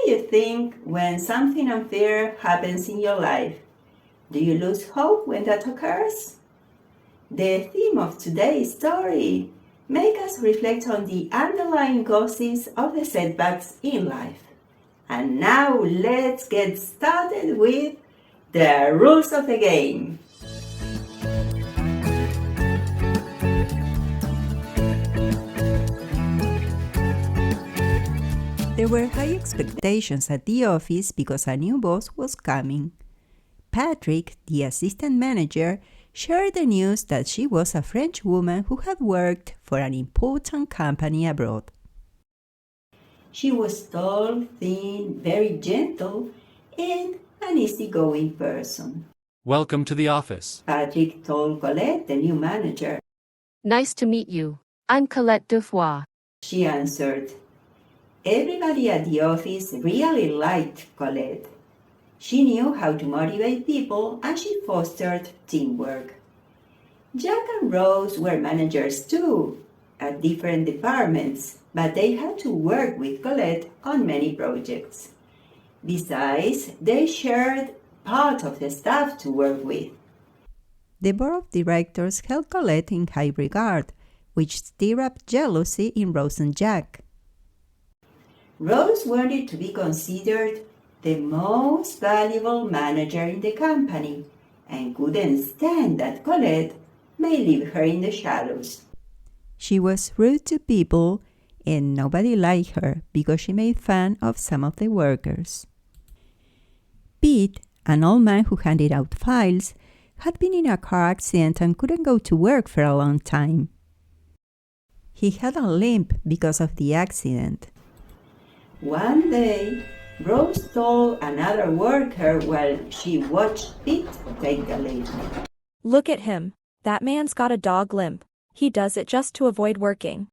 you think when something unfair happens in your life? Do you lose hope when that occurs? The theme of today's story makes us reflect on the underlying causes of the setbacks in life. And now let's get started with the rules of the game. There were high expectations at the office because a new boss was coming. Patrick, the assistant manager, shared the news that she was a French woman who had worked for an important company abroad. She was tall, thin, very gentle, and an easygoing person. Welcome to the office. Patrick told Colette, the new manager. Nice to meet you. I'm Colette Dufoy. She answered. Everybody at the office really liked Colette. She knew how to motivate people and she fostered teamwork. Jack and Rose were managers too, at different departments, but they had to work with Colette on many projects. Besides, they shared part of the staff to work with. The board of directors held Colette in high regard, which stirred up jealousy in Rose and Jack. Rose wanted to be considered the most valuable manager in the company and couldn't stand that Colette may leave her in the shadows. She was rude to people and nobody liked her because she made fun of some of the workers. Pete, an old man who handed out files, had been in a car accident and couldn't go to work for a long time. He had a limp because of the accident. One day, Rose told another worker while she watched Pete take the lift. Look at him. That man's got a dog limp. He does it just to avoid working.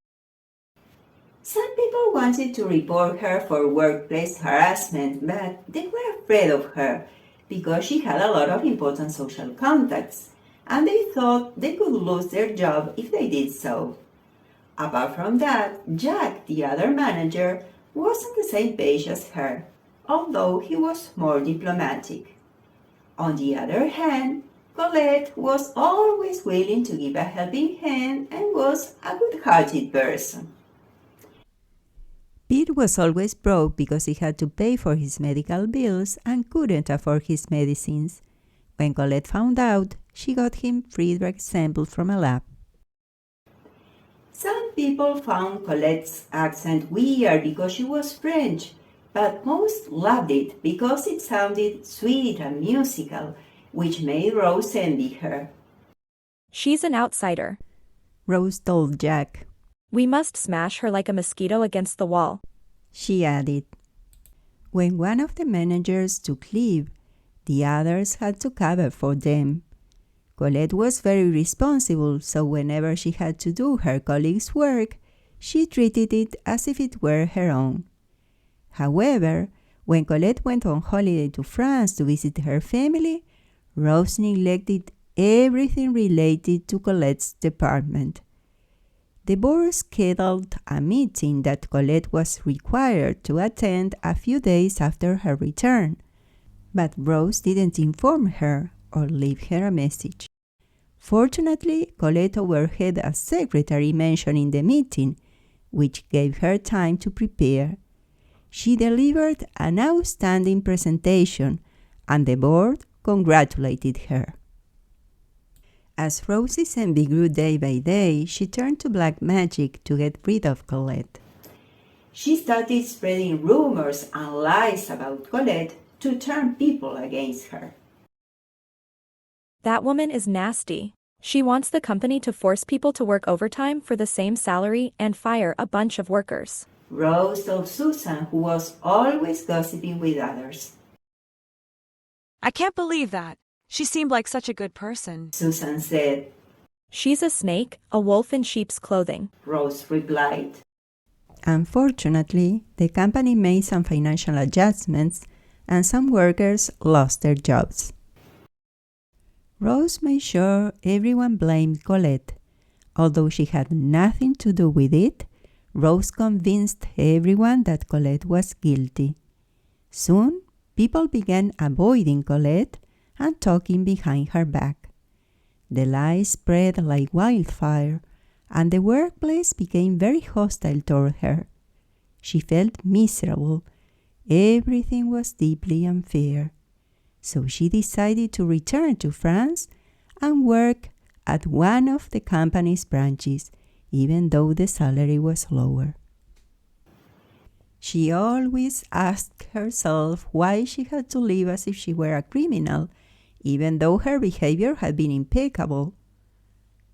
Some people wanted to report her for workplace harassment, but they were afraid of her because she had a lot of important social contacts, and they thought they could lose their job if they did so. Apart from that, Jack, the other manager, was on the same page as her, although he was more diplomatic. On the other hand, Colette was always willing to give a helping hand and was a good-hearted person. Pete was always broke because he had to pay for his medical bills and couldn't afford his medicines. When Colette found out, she got him free drug samples from a lab. Some people found Colette's accent weird because she was French, but most loved it because it sounded sweet and musical, which made Rose envy her. She's an outsider. Rose told Jack. We must smash her like a mosquito against the wall. She added. When one of the managers took leave, the others had to cover for them. Colette was very responsible, so whenever she had to do her colleagues' work, she treated it as if it were her own. However, when Colette went on holiday to France to visit her family, Rose neglected everything related to Colette's department. The board scheduled a meeting that Colette was required to attend a few days after her return, but Rose didn't inform her or leave her a message. Fortunately, Colette overheard a secretary mentioning the meeting, which gave her time to prepare. She delivered an outstanding presentation, and the board congratulated her. As Rose's envy grew day by day, she turned to black magic to get rid of Colette. She started spreading rumors and lies about Colette to turn people against her. That woman is nasty. She wants the company to force people to work overtime for the same salary and fire a bunch of workers. Rose told Susan, who was always gossiping with others. I can't believe that. She seemed like such a good person. Susan said. She's a snake, a wolf in sheep's clothing. Rose replied. Unfortunately, the company made some financial adjustments and some workers lost their jobs. Rose made sure everyone blamed Colette. Although she had nothing to do with it, Rose convinced everyone that Colette was guilty. Soon, people began avoiding Colette and talking behind her back. The lies spread like wildfire, and the workplace became very hostile toward her. She felt miserable. Everything was deeply unfair. So she decided to return to France and work at one of the company's branches, even though the salary was lower. She always asked herself why she had to live as if she were a criminal, even though her behavior had been impeccable.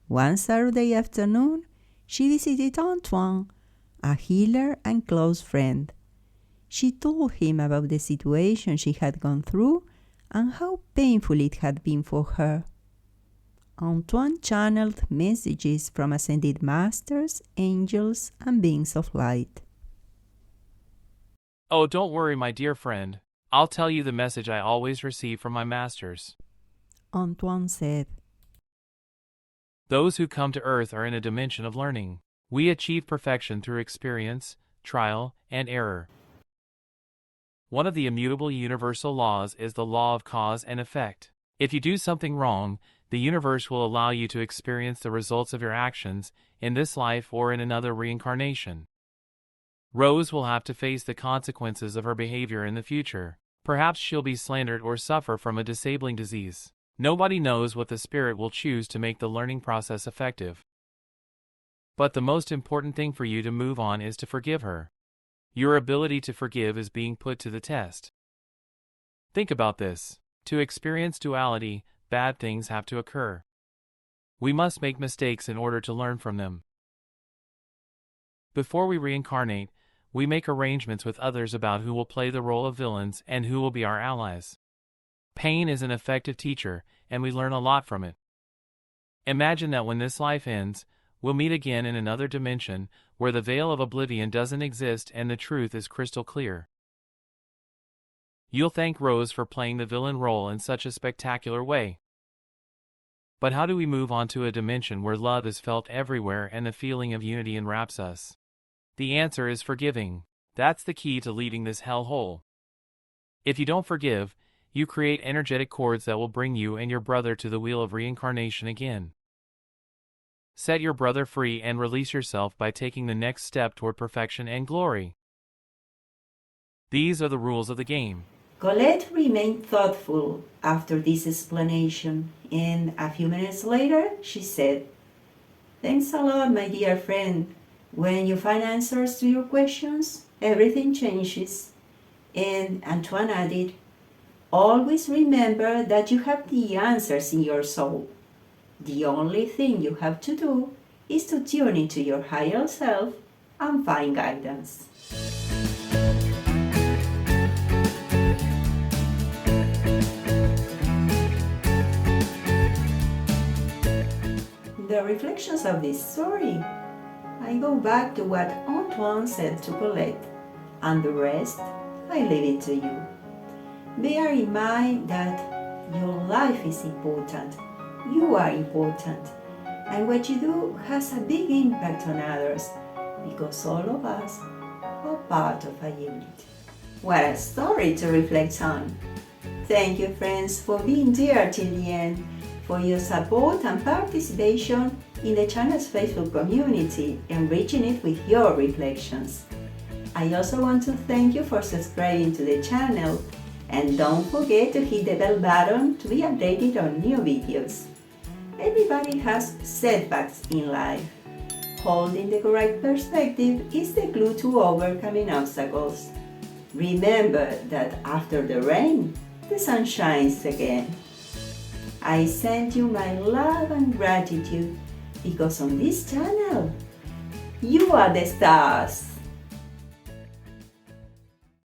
One Saturday afternoon, she visited Antoine, a healer and close friend. She told him about the situation she had gone through and how painful it had been for her. Antoine channeled messages from ascended masters, angels, and beings of light. Oh, don't worry, my dear friend. I'll tell you the message I always receive from my masters. Antoine said, Those who come to Earth are in a dimension of learning. We achieve perfection through experience, trial, and error. One of the immutable universal laws is the law of cause and effect. If you do something wrong, the universe will allow you to experience the results of your actions in this life or in another reincarnation. Rose will have to face the consequences of her behavior in the future. Perhaps she'll be slandered or suffer from a disabling disease. Nobody knows what the spirit will choose to make the learning process effective. But the most important thing for you to move on is to forgive her. Your ability to forgive is being put to the test. Think about this. To experience duality, bad things have to occur. We must make mistakes in order to learn from them. Before we reincarnate, we make arrangements with others about who will play the role of villains and who will be our allies. Pain is an effective teacher, and we learn a lot from it. Imagine that when this life ends, we'll meet again in another dimension where the veil of oblivion doesn't exist and the truth is crystal clear. You'll thank Rose for playing the villain role in such a spectacular way. But how do we move on to a dimension where love is felt everywhere and the feeling of unity enwraps us? The answer is forgiving. That's the key to leaving this hellhole. If you don't forgive, you create energetic cords that will bring you and your brother to the wheel of reincarnation again. Set your brother free and release yourself by taking the next step toward perfection and glory. These are the rules of the game. Colette remained thoughtful after this explanation, and a few minutes later she said, "Thanks a lot, my dear friend. When you find answers to your questions, everything changes." And Antoine added, "Always remember that you have the answers in your soul. The only thing you have to do is to tune into your higher self and find guidance." The reflections of this story, I go back to what Antoine said to Colette, and the rest I leave it to you. Bear in mind that your life is important, you are important, and what you do has a big impact on others, because all of us are part of a unit. What a story to reflect on! Thank you, friends, for being there till the end, for your support and participation in the channel's Facebook community, enriching it with your reflections. I also want to thank you for subscribing to the channel, and don't forget to hit the bell button to be updated on new videos. Everybody has setbacks in life. Holding the correct perspective is the clue to overcoming obstacles. Remember that after the rain, the sun shines again. I send you my love and gratitude, because on this channel, you are the stars.